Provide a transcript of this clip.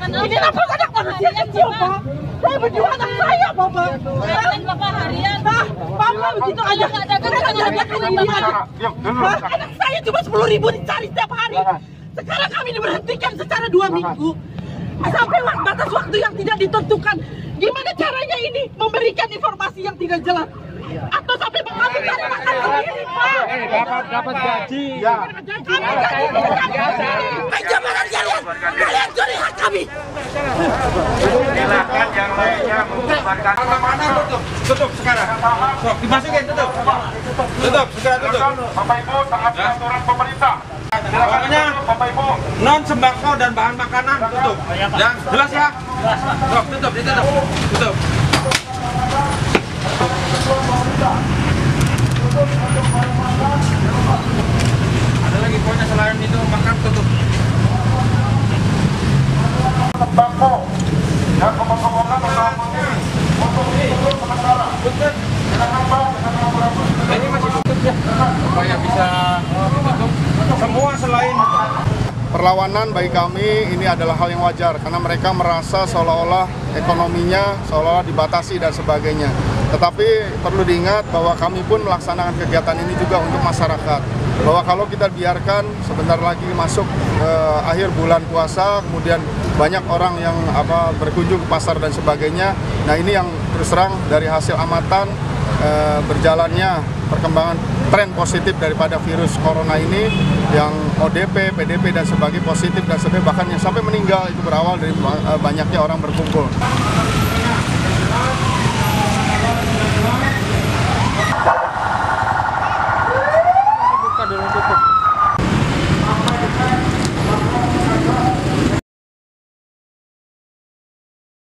Ini nafas anak manusia kecil, Pak. Saya berjuang anak saya, Bapak. Bapak harian. Bapak begitu aja. Anak saya cuma 10.000 dicari setiap hari. Sekarang kami diberhentikan secara 2 minggu. Sampai batas waktu yang tidak ditentukan. Gimana caranya ini memberikan informasi yang tidak jelas? Atau sampai mengambil cari makan sendiri, Pak? Dapat gaji. Ya. Kami gaji tidak kami. Penjamanan kalian curi hak kami. Silakan yang lainnya membubarkan. Mana tutup sekarang. Sok dimasukin tutup. Tutup segera tutup. Bapak Ibu taat aturan pemerintah. Pokoknya Bapak Ibu non sembako dan bahan makanan tutup. Ya, jelas ya? Sok tutup, ditutup. Tutup. Ada lagi pokoknya selain itu makan tutup. sembako yang kemungkinan untuk sementara. Silakan Pak dengan nomor. Ini masih tutup ya, supaya bisa tutup semua selain. Perlawanan bagi kami ini adalah hal yang wajar karena mereka merasa seolah-olah ekonominya seolah-olah dibatasi dan sebagainya. Tetapi perlu diingat bahwa kami pun melaksanakan kegiatan ini juga untuk masyarakat. Bahwa kalau kita biarkan sebentar lagi masuk akhir bulan puasa, kemudian banyak orang yang berkunjung ke pasar dan sebagainya. Nah ini yang terus terang dari hasil amatan berjalannya perkembangan tren positif daripada virus corona ini yang ODP, PDP dan sebagainya positif dan sebagainya, bahkan yang sampai meninggal itu berawal dari banyaknya orang berkumpul.